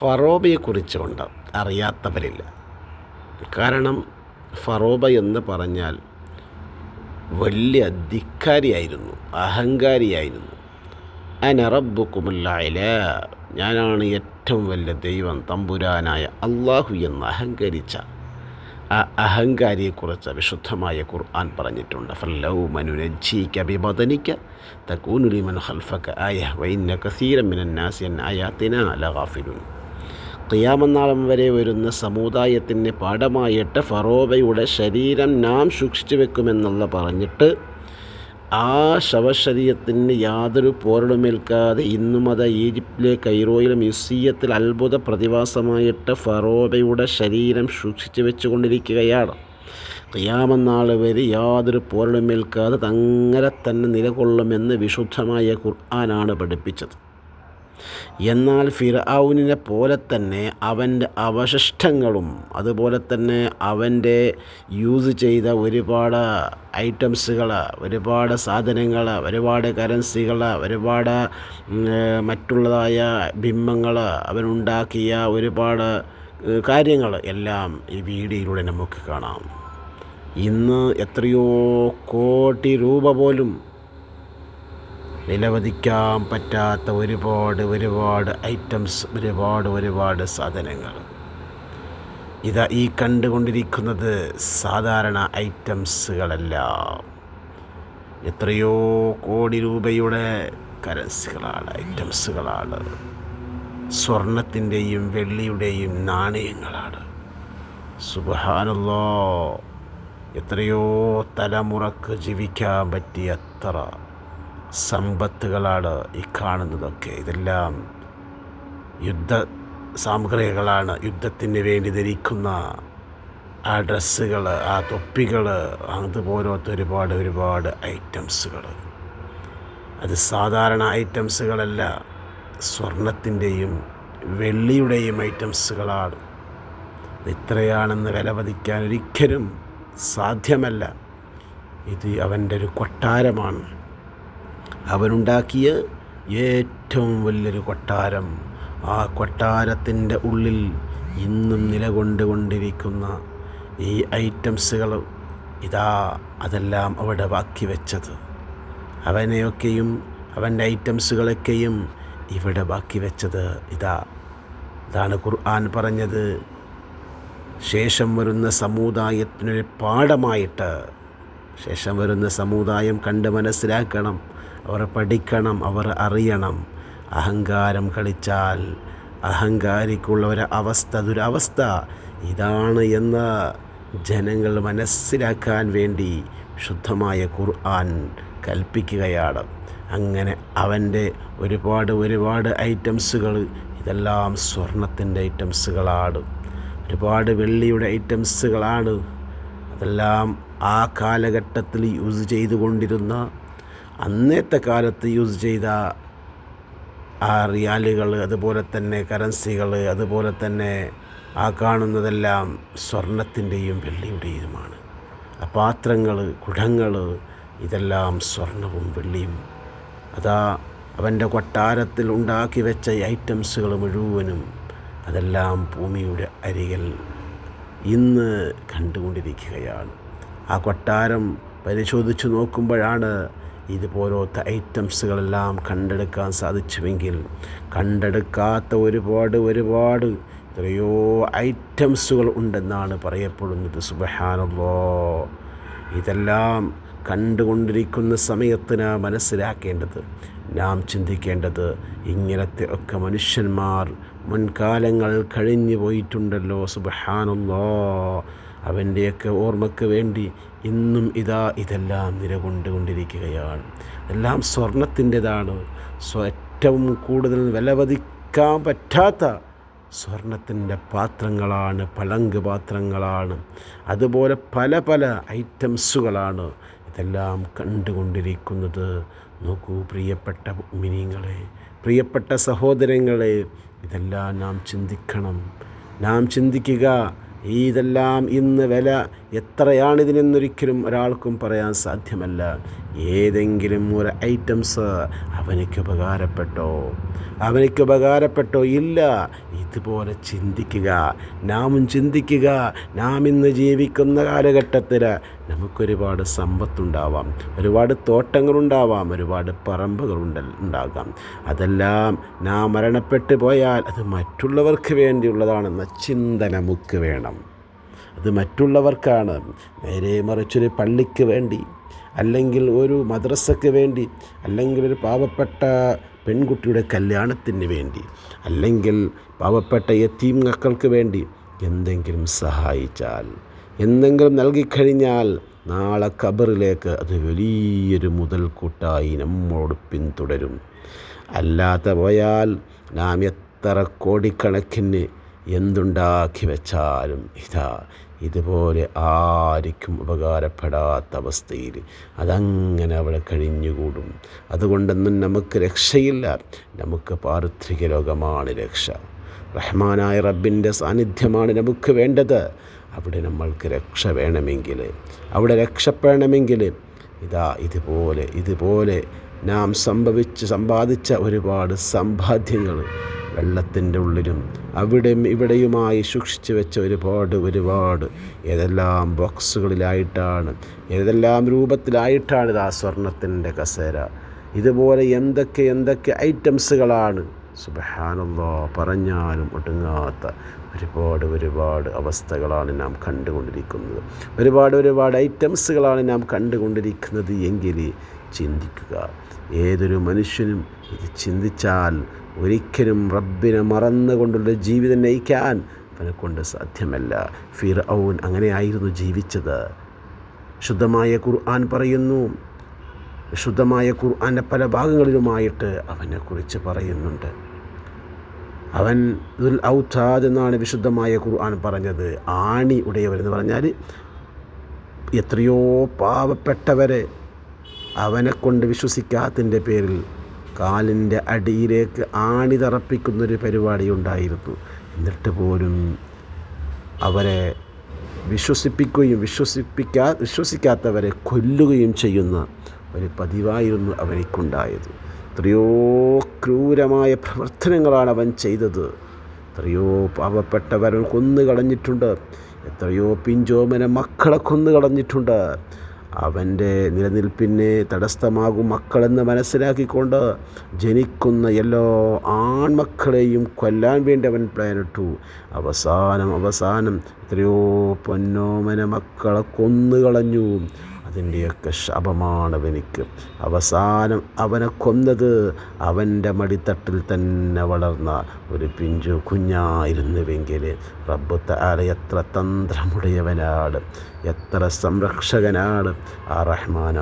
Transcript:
ഫറോബയെക്കുറിച്ചുകൊണ്ട് അറിയാത്തവരില്ല. കാരണം ഫറോബ എന്ന് പറഞ്ഞാൽ വലിയ ധിക്കാരിയായിരുന്നു, അഹങ്കാരിയായിരുന്നു. അന റബ്ബുക്കുമുൽ അഅ്ലാ, ഞാനാണ് ഏറ്റവും വലിയ ദൈവം, തമ്പുരാനായ അള്ളാഹു എന്ന് അഹങ്കരിച്ച ആ അഹങ്കാരിയെക്കുറിച്ച് വിശുദ്ധമായ ഖുർആൻ പറഞ്ഞിട്ടുണ്ട്. ഫല്ലൗമ നുനജ്ജീക ബിബദനിക തകൂനു ലിമൻ ഖൽഫക ആയ വഇന്ന കസീറൻ മിനൻ നാസി അൻ ആയാതിനാ ലഗാഫിലൂൻ. ഖിയാമത്ത് നാൾ വരെ വരുന്ന സമുദായത്തിന് പാഠമായിട്ട് ഫറോബയുടെ ശരീരം നാം സൂക്ഷിച്ചു വെക്കുമെന്നുള്ള പറഞ്ഞിട്ട് ആ ശവശരീരത്തിന് യാതൊരു പോറലുമേൽക്കാതെ ഇന്നും അത് ഈജിപ്തിലെ കൈറോയിലെ മ്യൂസിയത്തിൽ അത്ഭുത പ്രതിഭാസമായിട്ട് ഫറോബയുടെ ശരീരം സൂക്ഷിച്ചു വെച്ചുകൊണ്ടിരിക്കുകയാണ്. ഖിയാമത്ത് നാൾ വരെ യാതൊരു പോറലുമേൽക്കാതെ അങ്ങനെ തന്നെ നിലകൊള്ളുമെന്ന് വിശുദ്ധമായ ഖുർആനാണ് പഠിപ്പിച്ചത്. എന്നാൽ ഫിർഔനിനെ പോലെ തന്നെ അവൻ്റെ അവശിഷ്ടങ്ങളും അതുപോലെ തന്നെ അവൻ്റെ യൂസ് ചെയ്ത ഒരുപാട് ഐറ്റംസുകൾ, ഒരുപാട് സാധനങ്ങൾ, ഒരുപാട് കറൻസികൾ, ഒരുപാട് മറ്റുള്ളതായ ബിംബങ്ങൾ, അവനുണ്ടാക്കിയ ഒരുപാട് കാര്യങ്ങൾ എല്ലാം ഈ വീഡിയോയിലൂടെ നമുക്ക് കാണാം. ഇന്ന് എത്രയോ കോടി രൂപ പോലും വിലമതിക്കാൻ പറ്റാത്ത ഒരുപാട് ഐറ്റംസ്, ഒരുപാട് സാധനങ്ങൾ. ഇതാ ഈ കണ്ടുകൊണ്ടിരിക്കുന്നത് സാധാരണ ഐറ്റംസുകളല്ല, എത്രയോ കോടി രൂപയുടെ കറൻസികളാണ്, ഐറ്റംസുകളാണ്, സ്വർണത്തിൻ്റെയും വെള്ളിയുടെയും നാണയങ്ങളാണ്. സുബ്ഹാനല്ലാഹ്, എത്രയോ തലമുറക്ക് ജീവിക്കാൻ പറ്റിയ അത്ര സമ്പത്തുകളാണ് ഈ കാണുന്നതൊക്കെ. ഇതെല്ലാം യുദ്ധ സാമഗ്രികളാണ്. യുദ്ധത്തിന് വേണ്ടി ധരിക്കുന്ന ആ ഡ്രസ്സുകൾ, ആ തൊപ്പികൾ, അതുപോലത്തെ ഒരുപാട് ഐറ്റംസുകൾ. അത് സാധാരണ ഐറ്റംസുകളല്ല, സ്വർണത്തിൻ്റെയും വെള്ളിയുടെയും ഐറ്റംസുകളാണ്. ഇത്രയാണെന്ന് വിലമതിക്കാൻ ഒരിക്കലും സാധ്യമല്ല. ഇത് അവൻ്റെ ഒരു കൊട്ടാരമാണ്, അവനുണ്ടാക്കിയ ഏറ്റവും വലിയൊരു കൊട്ടാരം. ആ കൊട്ടാരത്തിൻ്റെ ഉള്ളിൽ ഇന്നും നിലകൊണ്ടുകൊണ്ടിരിക്കുന്ന ഈ ഐറ്റംസുകൾ ഇതാ, അതെല്ലാം അവിടെ ബാക്കി വെച്ചത്. അവനെയൊക്കെയും അവൻ്റെ ഐറ്റംസുകളൊക്കെയും ഇവിടെ ബാക്കി വെച്ചത് ഇതാണ് ഖുർആൻ പറഞ്ഞത്. ശേഷം വരുന്ന സമുദായത്തിനൊരു പാഠമായിട്ട്, ശേഷം വരുന്ന സമുദായം കണ്ട് മനസ്സിലാക്കണം, അവർ പഠിക്കണം, അവർ അറിയണം. അഹങ്കാരം കളിച്ചാൽ അഹങ്കാരിക്കുള്ള ദുരവസ്ഥ ഇതാണ് എന്ന് ജനങ്ങൾ മനസ്സിലാക്കാൻ വേണ്ടി ശുദ്ധമായ ഖുർആൻ കൽപ്പിക്കുകയാണ്. അങ്ങനെ അവൻ്റെ ഒരുപാട് ഐറ്റംസുകൾ, ഇതെല്ലാം സ്വർണത്തിൻ്റെ ഐറ്റംസുകളാണ്, ഒരുപാട് വെള്ളിയുടെ ഐറ്റംസുകളാണ്. അതെല്ലാം ആ കാലഘട്ടത്തിൽ യൂസ് ചെയ്തുകൊണ്ടിരുന്ന, അന്നത്തെ കാലത്ത് യൂസ് ചെയ്ത ആ റിയാലുകൾ, അതുപോലെ തന്നെ കറൻസികൾ, അതുപോലെ തന്നെ ആ കാണുന്നതെല്ലാം സ്വർണത്തിൻ്റെയും വെള്ളിയുടെയുമാണ്. ആ പാത്രങ്ങൾ, കുടങ്ങൾ, ഇതെല്ലാം സ്വർണവും വെള്ളിയും. അതാ അവൻ്റെ കൊട്ടാരത്തിൽ ഉണ്ടാക്കി വെച്ച ഐറ്റംസുകൾ മുഴുവനും അതെല്ലാം ഭൂമിയുടെ അരികിൽ ഇന്ന് കണ്ടുകൊണ്ടിരിക്കുകയാണ്. ആ കൊട്ടാരം പരിശോധിച്ച് നോക്കുമ്പോഴാണ് ഇതുപോലത്തെ ഐറ്റംസുകളെല്ലാം കണ്ടെടുക്കാൻ സാധിച്ചുവെങ്കിൽ, കണ്ടെടുക്കാത്ത ഒരുപാട് എത്രയോ ഐറ്റംസുകൾ ഉണ്ടെന്നാണ് പറയപ്പെടുന്നത്. സുബ്ഹാനല്ലാഹ്, ഇതെല്ലാം കണ്ടുകൊണ്ടിരിക്കുന്ന സമയത്ത് നാം മനസ്സിലാക്കേണ്ടത്, നാം ചിന്തിക്കേണ്ടത്, ഇങ്ങനത്തെ ഒക്കെ മനുഷ്യന്മാർ മുൻകാലങ്ങൾ കഴിഞ്ഞു പോയിട്ടുണ്ടല്ലോ. സുബ്ഹാനല്ലാഹ്, അവൻ്റെയൊക്കെ ഓർമ്മയ്ക്ക് വേണ്ടി ഇന്നും ഇതെല്ലാം നിലകൊണ്ടുകൊണ്ടിരിക്കുകയാണ്. എല്ലാം സ്വർണത്തിൻ്റെതാണ്. ഏറ്റവും കൂടുതൽ വിലമതിക്കാൻ പറ്റാത്ത സ്വർണത്തിൻ്റെ പാത്രങ്ങളാണ്, പളങ്ക് പാത്രങ്ങളാണ്, അതുപോലെ പല ഐറ്റംസുകളാണ്. ഇതെല്ലാം കണ്ടുകൊണ്ടിരിക്കുന്നത്. നോക്കൂ പ്രിയപ്പെട്ട മുഅ്മിനീങ്ങളെ, പ്രിയപ്പെട്ട സഹോദരങ്ങളെ, ഇതെല്ലാം നാം ചിന്തിക്കണം, നാം ചിന്തിക്കുക. ഇതെല്ലാം ഇന്ന് വില എത്രയാണിതിനെന്നൊരിക്കലും ഒരാൾക്കും പറയാൻ സാധ്യമല്ല. ഏതെങ്കിലും ഒരു ഐറ്റംസ് അവനിക്ക് ഉപകാരപ്പെട്ടോ? ഇല്ല. ഇതുപോലെ ചിന്തിക്കുക, നാമും ചിന്തിക്കുക. നാം ഇന്ന് ജീവിക്കുന്ന കാലഘട്ടത്തിൽ നമുക്കൊരുപാട് സമ്പത്തുണ്ടാവാം, ഒരുപാട് തോട്ടങ്ങളുണ്ടാവാം, ഒരുപാട് ഉണ്ടാകാം. അതെല്ലാം നാം മരണപ്പെട്ടു പോയാൽ അത് മറ്റുള്ളവർക്ക് വേണ്ടിയുള്ളതാണെന്ന ചിന്ത നമുക്ക് വേണം. അത് മറ്റുള്ളവർക്കാണ്. നേരെ മറിച്ചൊരു പള്ളിക്ക് വേണ്ടി, അല്ലെങ്കിൽ ഒരു മദ്രസയ്ക്ക് വേണ്ടി, അല്ലെങ്കിൽ ഒരു പാവപ്പെട്ട പെൺകുട്ടിയുടെ കല്യാണത്തിന് വേണ്ടി, അല്ലെങ്കിൽ പാവപ്പെട്ട യതീം മക്കൾക്ക് വേണ്ടി എന്തെങ്കിലും സഹായിച്ചാൽ, എന്തെങ്കിലും നൽകിക്കഴിഞ്ഞാൽ നാളെ ഖബറിലേക്ക് അത് വലിയൊരു മുതൽക്കൂട്ടായി നമ്മോട് പിന്തുടരും. അല്ലാത്ത പോയാൽ നാം എത്ര കോടിക്കണക്കിന് എന്തുണ്ടാക്കി വെച്ചാലും ഇതുപോലെ ആർക്കും ഉപകാരപ്പെടാത്ത അവസ്ഥയിൽ അതങ്ങനെ അവിടെ കഴിഞ്ഞുകൂടും. അതുകൊണ്ടൊന്നും നമുക്ക് രക്ഷയില്ല. നമുക്ക് പാർത്ഥിക ലോകമാണ് രക്ഷ. റഹ്മാനായ റബ്ബിൻ്റെ സാന്നിധ്യമാണ് നമുക്ക് വേണ്ടത്. അവിടെ നമ്മൾക്ക് രക്ഷ വേണമെങ്കിൽ, അവിടെ രക്ഷപ്പെടണമെങ്കിൽ ഇതുപോലെ നാം സമ്പാദിച്ച ഒരുപാട് സമ്പാദ്യങ്ങൾ വെള്ളത്തിൻ്റെ ഉള്ളിലും അവിടെയും ഇവിടെയുമായി സൂക്ഷിച്ചു വെച്ച ഒരുപാട് ഏതെല്ലാം ബോക്സുകളിലായിട്ടാണ്, ഏതെല്ലാം രൂപത്തിലായിട്ടാണ് സ്വർണത്തിൻ്റെ കസേര. ഇതുപോലെ എന്തൊക്കെ ഐറ്റംസുകളാണ്. സുബ്ഹാനല്ലാഹ്, പറഞ്ഞാലും ഒടുങ്ങാത്ത ഒരുപാട് അവസ്ഥകളാണ് നാം കണ്ടുകൊണ്ടിരിക്കുന്നത്. ഒരുപാട് ഐറ്റംസുകളാണ് നാം കണ്ടുകൊണ്ടിരിക്കുന്നത് എങ്കിൽ ചിന്തിക്കുക. ഏതൊരു മനുഷ്യനും ഇത് ചിന്തിച്ചാൽ ഒരിക്കലും റബ്ബിനെ മറന്നുകൊണ്ടുള്ള ജീവിതം നയിക്കാൻ അവനെക്കൊണ്ട് സാധ്യമല്ല. ഫിർഔൻ അങ്ങനെയായിരുന്നു ജീവിച്ചത്. ശുദ്ധമായ ഖുർആൻ പറയുന്നു, ശുദ്ധമായ ഖുർആൻ്റെ പല ഭാഗങ്ങളിലുമായിട്ട് അവനെക്കുറിച്ച് പറയുന്നുണ്ട്. അവൻ ദുൽ ഔതാദ് എന്നാണ് വിശുദ്ധമായ ഖുർആൻ പറഞ്ഞത്. ആണി ഉടയവരെന്ന് പറഞ്ഞാൽ എത്രയോ പാവപ്പെട്ടവരെ അവനെക്കൊണ്ട് വിശ്വസിക്കാത്തതിൻ്റെ പേരിൽ കാലിൻ്റെ അടിയിലേക്ക് ആണി തറപ്പിക്കുന്നൊരു പരിപാടി ഉണ്ടായിരുന്നു. എന്നിട്ട് പോലും അവരെ വിശ്വസിക്കാത്തവരെ കൊല്ലുകയും ചെയ്യുന്ന ഒരു പതിവായിരുന്നു അവനിക്കുണ്ടായത്. എത്രയോ ക്രൂരമായ പ്രവർത്തനങ്ങളാണ് അവൻ ചെയ്തത്. എത്രയോ പാവപ്പെട്ടവരെ കൊന്നുകളഞ്ഞിട്ടുണ്ട്. എത്രയോ പിഞ്ചോമന മക്കളെ കൊന്നുകളഞ്ഞിട്ടുണ്ട്. അവൻ്റെ നിലനിൽപ്പിനെ തടസ്സമാകും മക്കളെന്ന് മനസ്സിലാക്കിക്കൊണ്ട് ജനിക്കുന്ന എല്ലാ ആൺമക്കളെയും കൊല്ലാൻ വേണ്ടി അവൻ പ്ലാനിട്ടു. അവസാനം എത്രയോ പൊന്നോമന മക്കളെ കൊന്നുകളഞ്ഞു. അതിൻ്റെയൊക്കെ ശാപമാണ് അവനിക്ക്. അവസാനം അവനെ കൊന്നത് അവൻ്റെ മടിത്തട്ടിൽ തന്നെ വളർന്ന ഒരു പിഞ്ചു കുഞ്ഞായിരുന്നുവെങ്കിൽ റബ്ബ് തആല എത്ര തന്ത്രമുടയവനാണ്, എത്ര സംരക്ഷകനാണ് ആ റഹ്മാനാണ്.